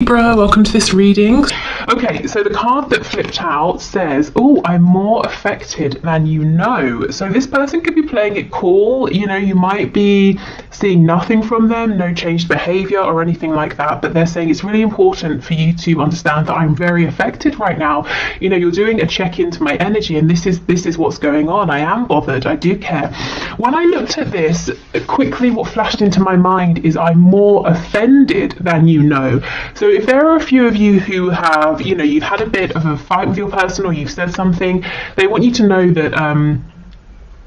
Libra, welcome to this reading. Okay, so the card that flipped out says, oh, I'm more affected than you know. So this person could be playing it cool. You know, you might be seeing nothing from them, no changed behavior or anything like that, but they're saying it's really important for you to understand that I'm very affected right now. You know, you're doing a check into my energy, and this is what's going on. I am bothered. I do care. When I looked at this, quickly what flashed into my mind is I'm more offended than you know. So if there are a few of you who have, you know, you've had a bit of a fight with your person, or you've said something, they want you to know that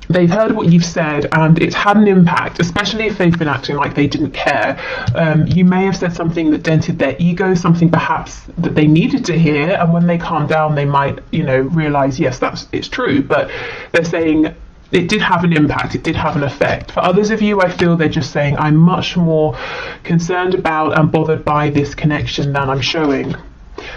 they've heard what you've said and it's had an impact, especially if they've been acting like they didn't care. You may have said something that dented their ego, something perhaps that they needed to hear, and when they calm down they might, you know, realize, yes, it's true, but they're saying it did have an impact, it did have an effect. For others of you, I feel they're just saying, I'm much more concerned about and bothered by this connection than I'm showing.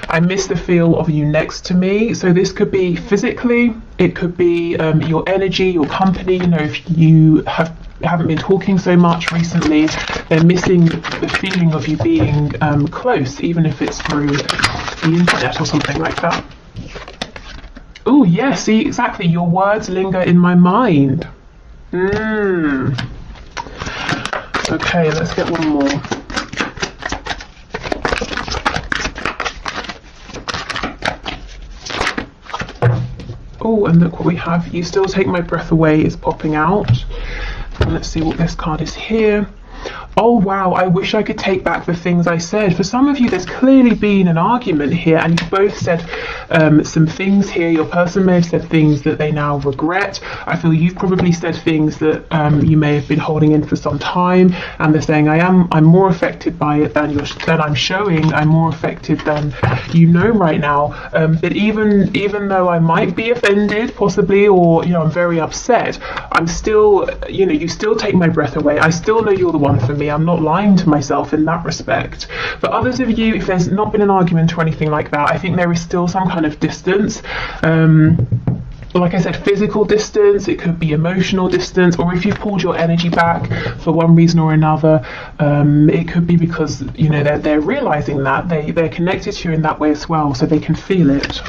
I miss the feel of you next to me. So this could be physically, it could be your energy, your company. You know, if you haven't been talking so much recently, they're missing the feeling of you being close, even if it's through the internet or something like that. Oh, yeah, see, exactly. Your words linger in my mind. Okay, let's get one more. Oh, and look what we have. You still take my breath away is popping out. And let's see what this card is here. Oh wow, I wish I could take back the things I said. For some of you, there's clearly been an argument here, and you've both said some things here. Your person may have said things that they now regret. I feel you've probably said things that you may have been holding in for some time, and they're saying, I'm more affected by it than I'm showing. I'm more affected than you know right now. But even though I might be offended, possibly, or, you know, I'm very upset, I'm still, you know, you still take my breath away. I still know you're the one for me. I'm not lying to myself in that respect. For others of you, if there's not been an argument or anything like that, I think there is still some kind of distance. Like I said, physical distance, it could be emotional distance, or if you've pulled your energy back for one reason or another, it could be because, you know, they're realizing that they're connected to you in that way as well, so they can feel it.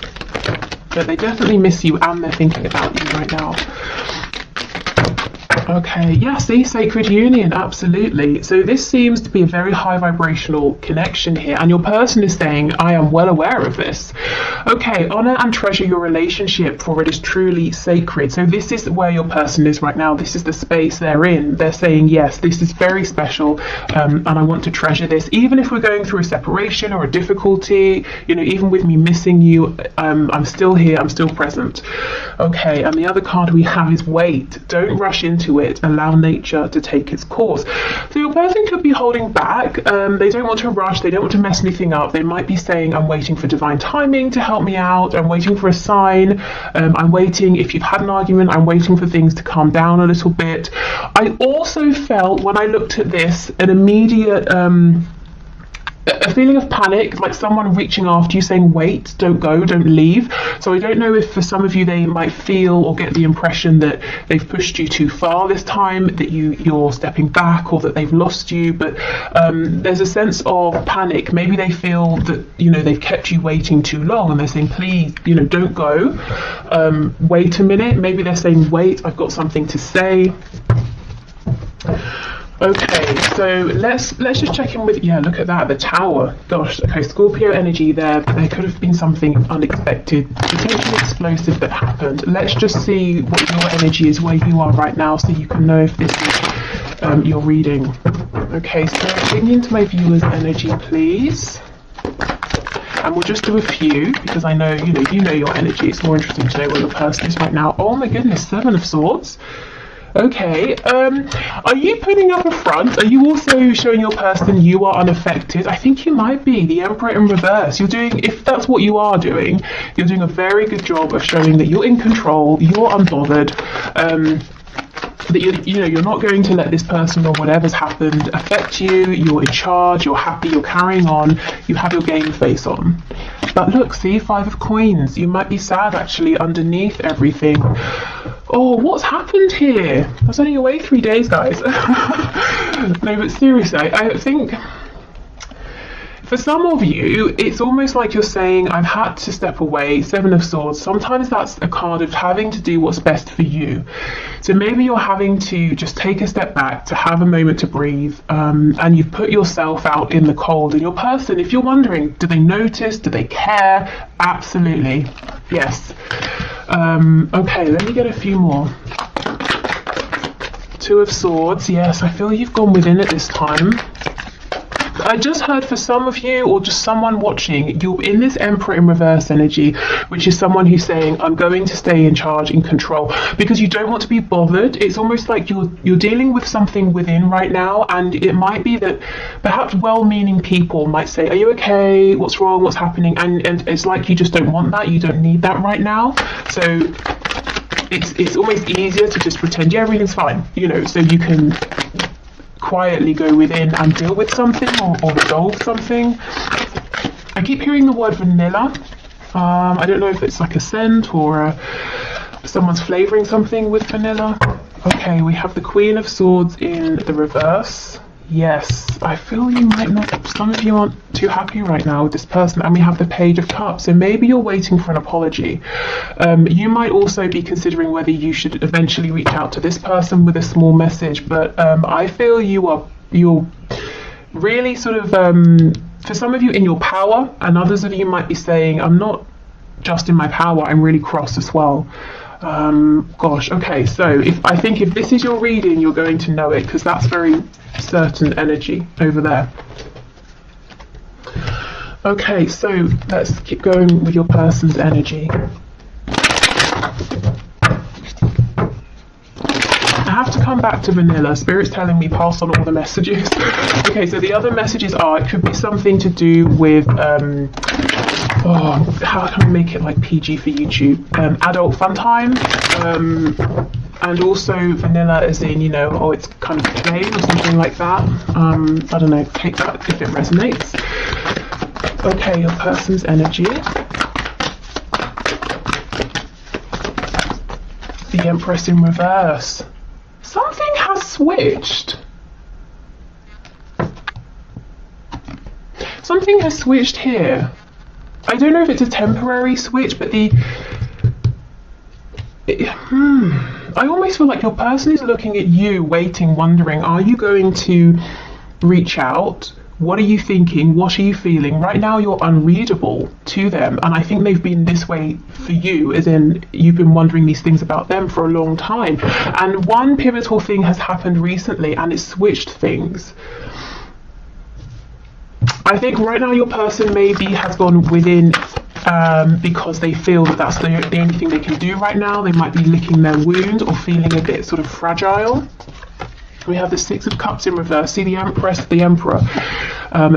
But they definitely miss you, and they're thinking about you right now. Okay, yeah, see, sacred union, absolutely. So this seems to be a very high vibrational connection here, and your person is saying, I am well aware of this. Okay, honor and treasure your relationship, for it is truly sacred. So this is where your person is right now. This is the space they're in. They're saying, yes, this is very special, and I want to treasure this. Even if we're going through a separation or a difficulty, you know, even with me missing you, I'm still here, I'm still present. Okay, and the other card we have is wait. Don't rush into it, allow nature to take its course. So your person could be holding back. They don't want to rush, they don't want to mess anything up. They might be saying, I'm waiting for divine timing to help me out, I'm waiting for a sign, I'm waiting, if you've had an argument, I'm waiting for things to calm down a little bit. I also felt, when I looked at this, an immediate a feeling of panic, like someone reaching after you saying, wait, don't go, don't leave. So I don't know if for some of you they might feel or get the impression that they've pushed you too far this time, that you're stepping back, or that they've lost you, but there's a sense of panic. Maybe they feel that, you know, they've kept you waiting too long, and they're saying, please, you know, don't go, wait a minute. Maybe they're saying, wait, I've got something to say. Okay, so let's just check in with, yeah, look at that, the Tower. Gosh, okay, Scorpio energy there, but there could have been something unexpected, potentially explosive that happened. Let's just see what your energy is where you are right now, so you can know if this is your reading. Okay, so digging into my viewer's energy, please. And we'll just do a few, because I know, you know your energy. It's more interesting to know where your person is right now. Oh my goodness, Seven of Swords. Okay, are you putting up a front? Are you also showing your person you are unaffected? I think you might be. The Emperor in reverse. You're doing, if that's what you are doing, you're doing a very good job of showing that you're in control, you're unbothered, that you're not going to let this person or whatever's happened affect you. You're in charge, you're happy, you're carrying on, you have your game face on. But look, see, Five of Coins. You might be sad actually underneath everything. Oh, what's happened here? I was only away 3 days, guys. No, but seriously, I think For some of you, it's almost like you're saying, I've had to step away. Seven of Swords. Sometimes that's a card of having to do what's best for you. So maybe you're having to just take a step back, to have a moment to breathe, and you've put yourself out in the cold. And your person, if you're wondering, do they notice? Do they care? Absolutely. Yes. Okay, let me get a few more. Two of Swords. Yes, I feel you've gone within it this time. I just heard for some of you, or just someone watching, you're in this Emperor in reverse energy, which is someone who's saying, I'm going to stay in charge, in control, because you don't want to be bothered. It's almost like you're dealing with something within right now, and it might be that perhaps well-meaning people might say, are you okay? What's wrong? What's happening? And it's like you just don't want that. You don't need that right now. So it's almost easier to just pretend, yeah, everything's fine, you know, so you can quietly go within and deal with something or resolve something. I keep hearing the word vanilla. I don't know if it's like a scent or someone's flavoring something with vanilla. Okay, we have the Queen of Swords in the reverse. Yes, I feel you might not, some of you aren't too happy right now with this person, and we have the Page of Cups, so maybe you're waiting for an apology. You might also be considering whether you should eventually reach out to this person with a small message, but I feel you're really sort of, for some of you, in your power, and others of you might be saying, I'm not just in my power, I'm really cross as well. Gosh, okay, so I think if this is your reading, you're going to know it, because that's very certain energy over there. Okay, so let's keep going with your person's energy. I have to come back to vanilla. Spirit's telling me pass on all the messages. Okay, so the other messages are, it could be something to do with how can I make it like PG for YouTube? Adult fun time, and also vanilla as in, you know, oh, it's kind of plain or something like that. I don't know, take that if it resonates. Okay, your person's energy. The Empress in reverse. Something has switched. Something has switched here. I don't know if it's a temporary switch, but I almost feel like your person is looking at you, waiting, wondering, are you going to reach out? What are you thinking? What are you feeling? Right now you're unreadable to them, and I think they've been this way for you, as in you've been wondering these things about them for a long time. And one pivotal thing has happened recently, and it's switched things. I think right now your person maybe has gone within because they feel that that's the only thing they can do right now. They might be licking their wound or feeling a bit sort of fragile. We have the Six of Cups in reverse. See the Empress, the Emperor.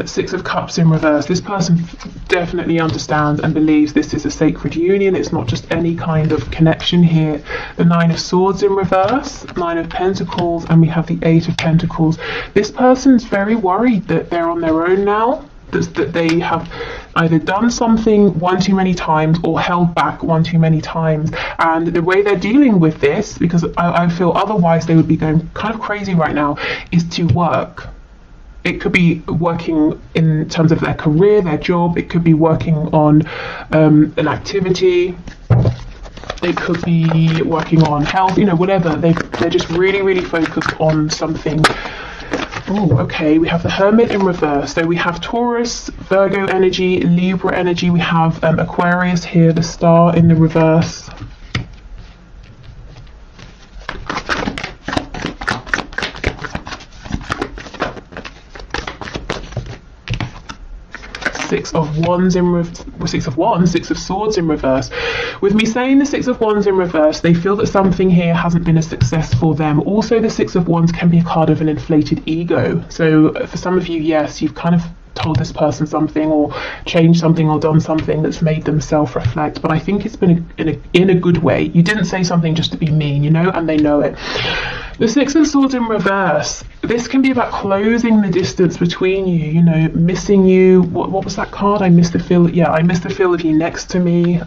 Six of Cups in reverse. This person definitely understands and believes this is a sacred union. It's not just any kind of connection here. The Nine of Swords in reverse, Nine of Pentacles, and we have the Eight of Pentacles. This person's very worried that they're on their own now, that they have either done something one too many times or held back one too many times. And the way they're dealing with this, because I feel otherwise they would be going kind of crazy right now, is to work. It could be working in terms of their career, their job. It could be working on an activity. It could be working on health, you know, whatever. They're just really, really focused on something. Oh, okay, we have the Hermit in reverse. So we have Taurus, Virgo energy, Libra energy. We have Aquarius here, the Star in the reverse. Six of Swords in reverse. With me saying the Six of Wands in reverse, they feel that something here hasn't been a success for them. Also, the Six of Wands can be a card of an inflated ego. So for some of you, yes, you've kind of told this person something or changed something or done something that's made them self-reflect, but I think it's been in a good way. You didn't say something just to be mean, you know, and they know it. The Six of Swords in reverse. This can be about closing the distance between you, you know, missing you. What was that card? I missed the feel. Yeah, I missed the feel of you next to me.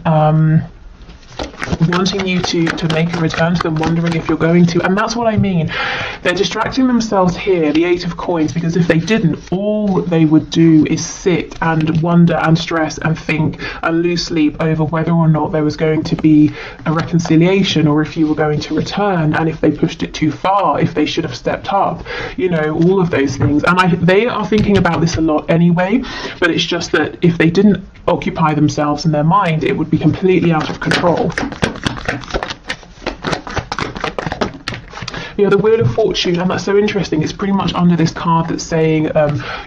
wanting you to make a return to them, wondering if you're going to. And that's what I mean. They're distracting themselves here, the 8 of coins, because if they didn't, all they would do is sit and wonder and stress and think and lose sleep over whether or not there was going to be a reconciliation, or if you were going to return, and if they pushed it too far, if they should have stepped up, you know, all of those things. And they are thinking about this a lot anyway, but it's just that if they didn't occupy themselves in their mind, it would be completely out of control. Yeah, the Wheel of Fortune, and that's so interesting. It's pretty much under this card that's saying,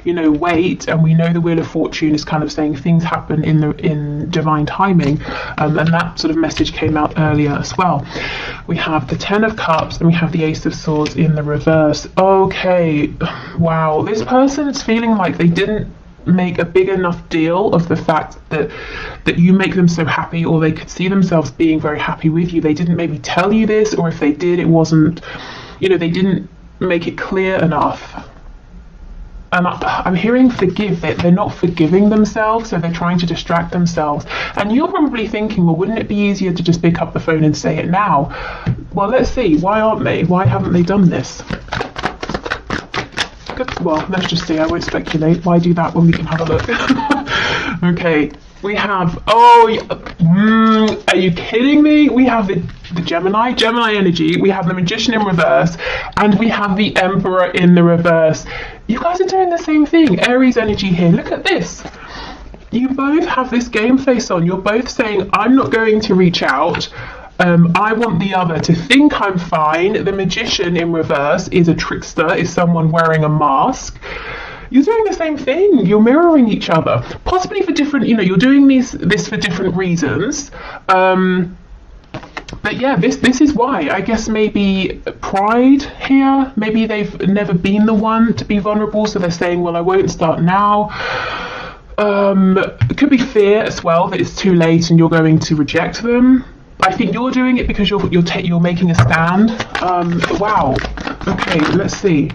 you know, wait. And we know the Wheel of Fortune is kind of saying things happen in divine timing, and that sort of message came out earlier as well. We have the 10 of Cups, and we have the Ace of Swords in the reverse. Okay, wow, this person is feeling like they didn't make a big enough deal of the fact that you make them so happy, or they could see themselves being very happy with you. They didn't maybe tell you this, or if they did, it wasn't, you know, they didn't make it clear enough. And I'm hearing forgive. They're not forgiving themselves, so they're trying to distract themselves. And you're probably thinking, well, wouldn't it be easier to just pick up the phone and say it now? Well, let's see. Why aren't they? Why haven't they done this? Well, let's just see. I won't speculate. Why do that when we can have a look? Okay, we have, are you kidding me? We have the Gemini energy, we have the Magician in reverse, and we have the Emperor in the reverse. You guys are doing the same thing. Aries energy here. Look at this. You both have this game face on. You're both saying, I'm not going to reach out. I want the other to think I'm fine. The Magician in reverse is a trickster, is someone wearing a mask. You're doing the same thing. You're mirroring each other, possibly for different, you know, you're doing this for different reasons. But yeah, this is why. I guess maybe pride here. Maybe they've never been the one to be vulnerable, so they're saying, well, I won't start now. It could be fear as well, that it's too late and you're going to reject them. I think you're doing it because you're making a stand. Wow. Okay, let's see.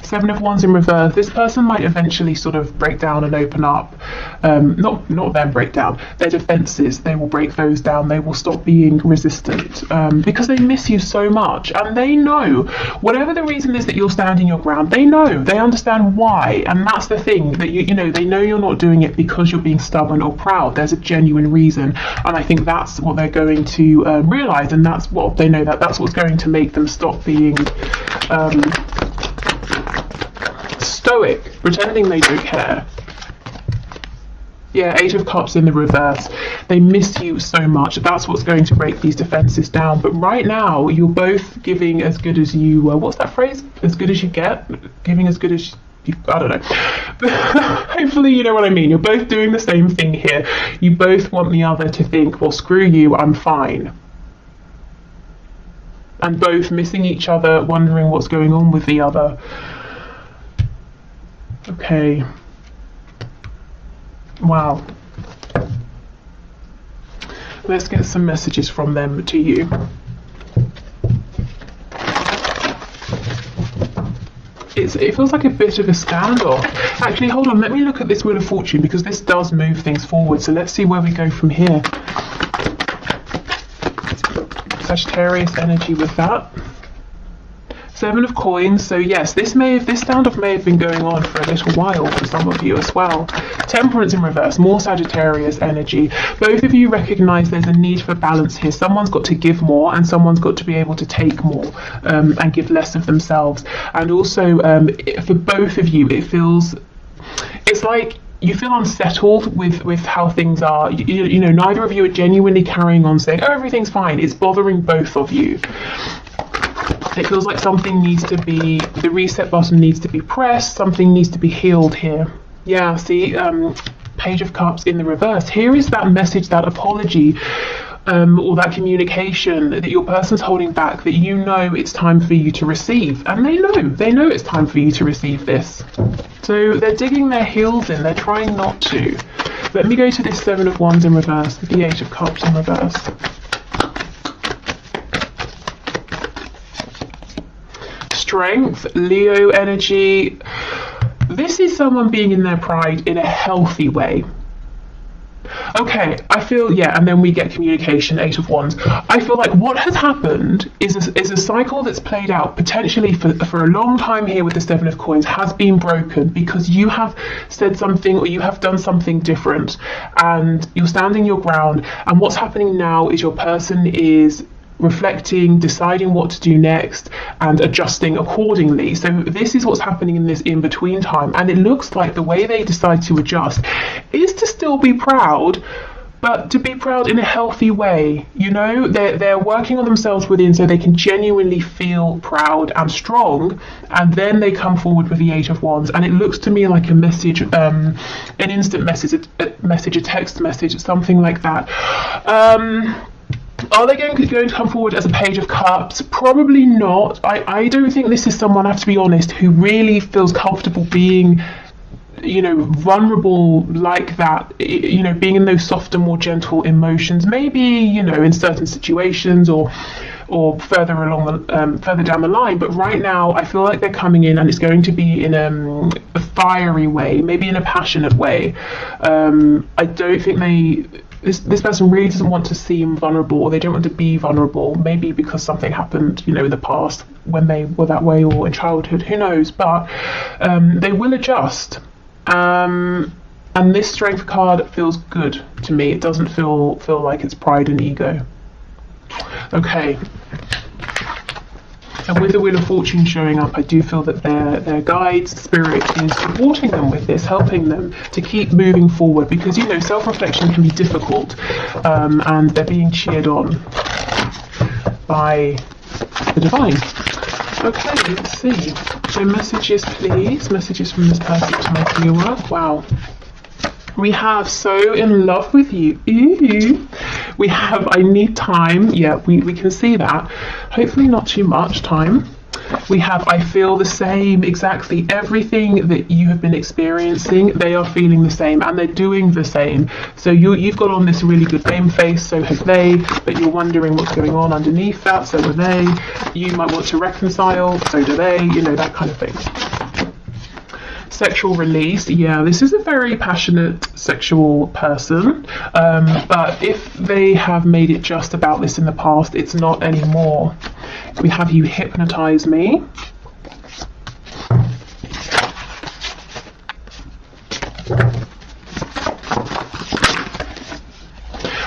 7 of Wands in reverse. This person might eventually sort of break down and open up. Not them break down. Their defenses, they will break those down. They will stop being resistant because they miss you so much, and they know whatever the reason is that you're standing your ground. They know. They understand why, and that's the thing, that you know they know you're not doing it because you're being stubborn or proud. There's a genuine reason, and I think that's what they're going to realize, and that's what they know, that's what's going to make them stop being stoic, pretending they don't care. Yeah, 8 of Cups in the reverse. They miss you so much. That's what's going to break these defenses down. But right now, you're both giving as good as you... what's that phrase? As good as you get? Giving as good as... I don't know. Hopefully you know what I mean. You're both doing the same thing here. You both want the other to think, well, screw you, I'm fine. And both missing each other, wondering what's going on with the other. Okay. Wow. Let's get some messages from them to you. It feels like a bit of a standoff. Actually, hold on, let me look at this Wheel of Fortune, because this does move things forward. So let's see where we go from here. Sagittarius energy with that. 7 of Coins. So yes, this standoff may have been going on for a little while for some of you as well. Temperance in reverse, more Sagittarius energy. Both of you recognize there's a need for balance here. Someone's got to give more, and someone's got to be able to take more and give less of themselves. And also for both of you, it's like you feel unsettled with how things are. You know, neither of you are genuinely carrying on saying, oh, everything's fine. It's bothering both of you. It feels like something needs to be, the reset button needs to be pressed, something needs to be healed here. Yeah, see, Page of Cups in the reverse. Here is that message, that apology, or that communication that your person's holding back, that you know it's time for you to receive. And they know it's time for you to receive this. So they're digging their heels in, they're trying not to. Let me go to this 7 of Wands in reverse, the 8 of Cups in reverse. Strength, Leo energy. This is someone being in their pride in a healthy way. Okay, I feel, yeah, and then we get communication, Eight of Wands. I feel like what has happened is a cycle that's played out potentially for a long time here with the Seven of Coins has been broken because you have said something or you have done something different and you're standing your ground. And what's happening now is your person is reflecting, deciding what to do next, and adjusting accordingly. So this is what's happening in this in-between time, and it looks like the way they decide to adjust is to still be proud, but to be proud in a healthy way. You know, they're working on themselves within so they can genuinely feel proud and strong, and then they come forward with the Eight of Wands, and it looks to me like a message, an instant message, a text message, something like that. Are they going to come forward as a Page of Cups? Probably not. I don't think this is someone, I have to be honest, who really feels comfortable being, you know, vulnerable like that, you know, being in those softer, more gentle emotions, maybe, you know, in certain situations or further along the further down the line. But right now I feel like they're coming in and it's going to be in a fiery way, maybe in a passionate way. I don't think this person really doesn't want to seem vulnerable, or they don't want to be vulnerable, maybe because something happened, you know, in the past when they were that way, or in childhood, who knows. But they will adjust, and this Strength card feels good to me. It doesn't feel like it's pride and ego. Okay, and with the Wheel of Fortune showing up, I do feel that their guides, spirit, is supporting them with this, helping them to keep moving forward, because, you know, self-reflection can be difficult, and they're being cheered on by the divine. Okay, let's see. So messages, please. Messages from this person to my viewer. Wow. We have So in Love with You. Ooh. We have I Need Time. Yeah, we can see that. Hopefully not too much time. We have I Feel the Same. Exactly everything that you have been experiencing, they are feeling the same and they're doing the same. So you've got on this really good game face, so have they, but you're wondering what's going on underneath that, so are they. You might want to reconcile, so do they, you know, that kind of thing. Sexual release, yeah, this is a very passionate sexual person, but if they have made it just about this in the past, it's not anymore. We have You Hypnotize Me.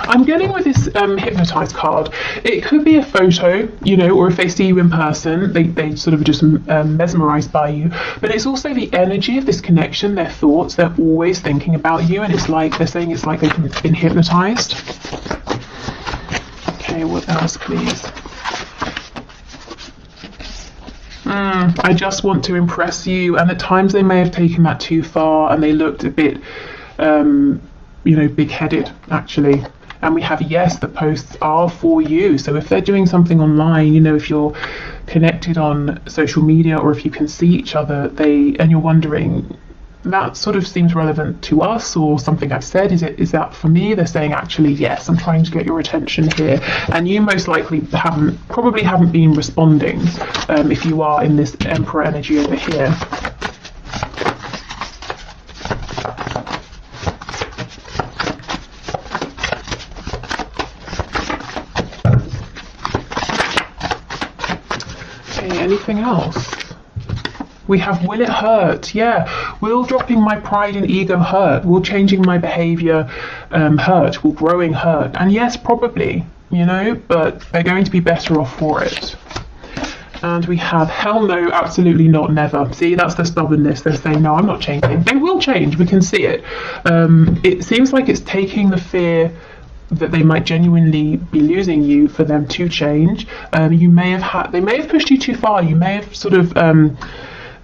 I'm getting with this Hypnotize card, it could be a photo, you know, or if they see you in person, they sort of just mesmerized by you, but it's also the energy of this connection, their thoughts, they're always thinking about you, and it's like they're saying it's like they've been hypnotized. Okay, what else, please? I just want to impress you, and at times they may have taken that too far and they looked a bit, you know, big-headed, actually. And we have Yes, the posts are for you. So if they're doing something online, you know, if you're connected on social media or if you can see each other, and you're wondering, that sort of seems relevant to us or something I've said, is that for me? They're saying, actually, yes, I'm trying to get your attention here. And you most likely probably haven't been responding, if you are in this Emperor energy over here. Anything else? We have Will It Hurt? Yeah, will dropping my pride and ego hurt? Will changing my behavior hurt? Will growing hurt? And yes, probably, you know, but they're going to be better off for it. And we have Hell No, absolutely not, never. See, that's the stubbornness. They're saying, no, I'm not changing. They will change, we can see it. It seems like it's taking the fear that they might genuinely be losing you for them to change. They may have pushed you too far. You may have sort of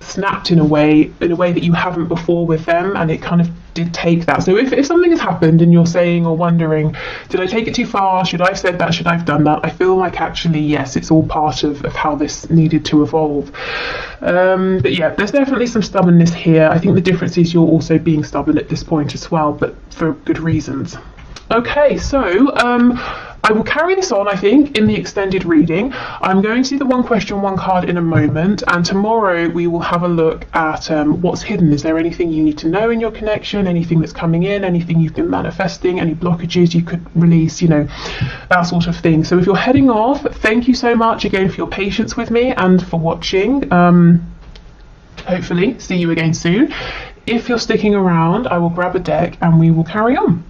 snapped in a way that you haven't before with them, and it kind of did take that. So if something has happened and you're saying or wondering, did I take it too far? Should I have said that? Should I have done that? I feel like actually, yes, it's all part of how this needed to evolve. But yeah, there's definitely some stubbornness here. I think the difference is you're also being stubborn at this point as well, but for good reasons. Okay, so I will carry this on, I think, in the extended reading. I'm going to do the one question, one card in a moment, and tomorrow we will have a look at what's hidden. Is there anything you need to know in your connection, anything that's coming in, anything you've been manifesting, any blockages you could release, you know, that sort of thing. So if you're heading off, thank you so much again for your patience with me and for watching. Hopefully see you again soon. If you're sticking around, I will grab a deck and we will carry on.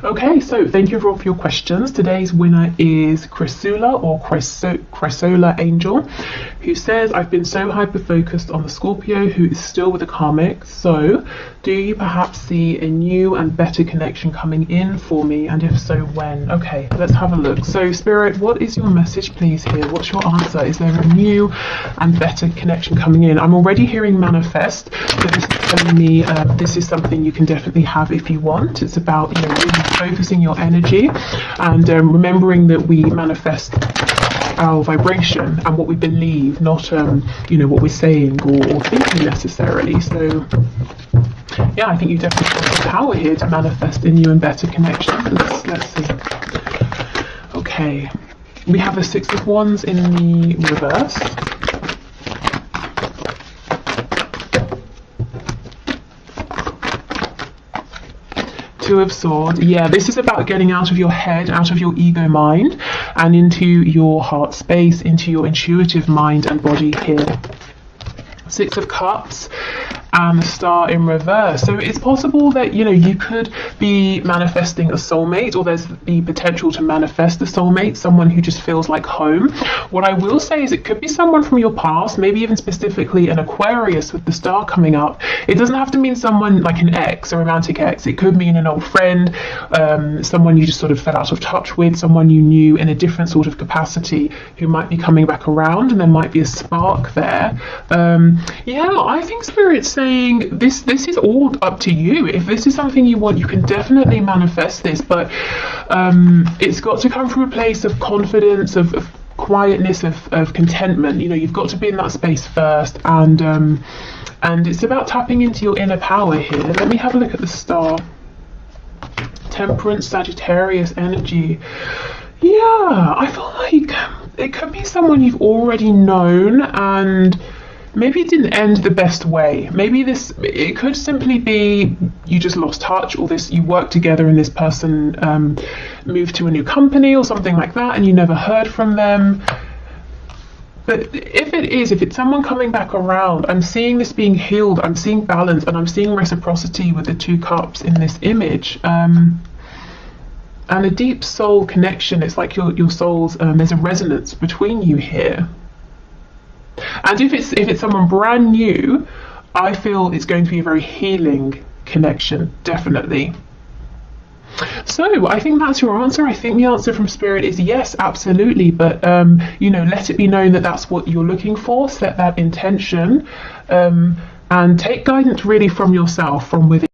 Okay, so thank you for all your questions. Today's winner is Chrysula or Chrysola Angel, who says, I've been so hyper-focused on the Scorpio who is still with the karmic, so do you perhaps see a new and better connection coming in for me, and if so, when? Okay, let's have a look. So Spirit, what is your message please here? What's your answer? Is there a new and better connection coming in? I'm already hearing manifest, so this is telling me this is something you can definitely have if you want. It's about, you know, really focusing your energy and remembering that we manifest our vibration and what we believe, not you know, what we're saying or thinking necessarily. So yeah, I think you definitely have the power here to manifest a new and better connection. Let's see. Okay, we have the Six of Wands in the reverse. Two of Swords. Yeah, this is about getting out of your head, out of your ego mind, and into your heart space, into your intuitive mind and body here. Six of Cups and the Star in reverse. So it's possible that, you know, you could be manifesting a soulmate, or there's the potential to manifest a soulmate, someone who just feels like home. What I will say is it could be someone from your past, maybe even specifically an Aquarius with the Star coming up. It doesn't have to mean someone like an ex, a romantic ex. It could mean an old friend, someone you just sort of fell out of touch with, someone you knew in a different sort of capacity who might be coming back around, and there might be a spark there. Yeah, I think Spirit's saying this is all up to you. If this is something you want, you can definitely manifest this, but it's got to come from a place of confidence, of quietness, of contentment. You know, you've got to be in that space first, and it's about tapping into your inner power here. Let me have a look at the Star. Temperance, Sagittarius energy. Yeah, I feel like it could be someone you've already known, and maybe it didn't end the best way. Maybe it could simply be you just lost touch, or you worked together and this person moved to a new company or something like that, and you never heard from them. But if it's someone coming back around, I'm seeing this being healed, I'm seeing balance, and I'm seeing reciprocity with the Two Cups in this image. And a deep soul connection. It's like your souls, there's a resonance between you here. And if it's someone brand new, I feel it's going to be a very healing connection, definitely. So I think that's your answer. I think the answer from Spirit is yes, absolutely. But you know, let it be known that that's what you're looking for. Set that intention, and take guidance really from yourself, from within.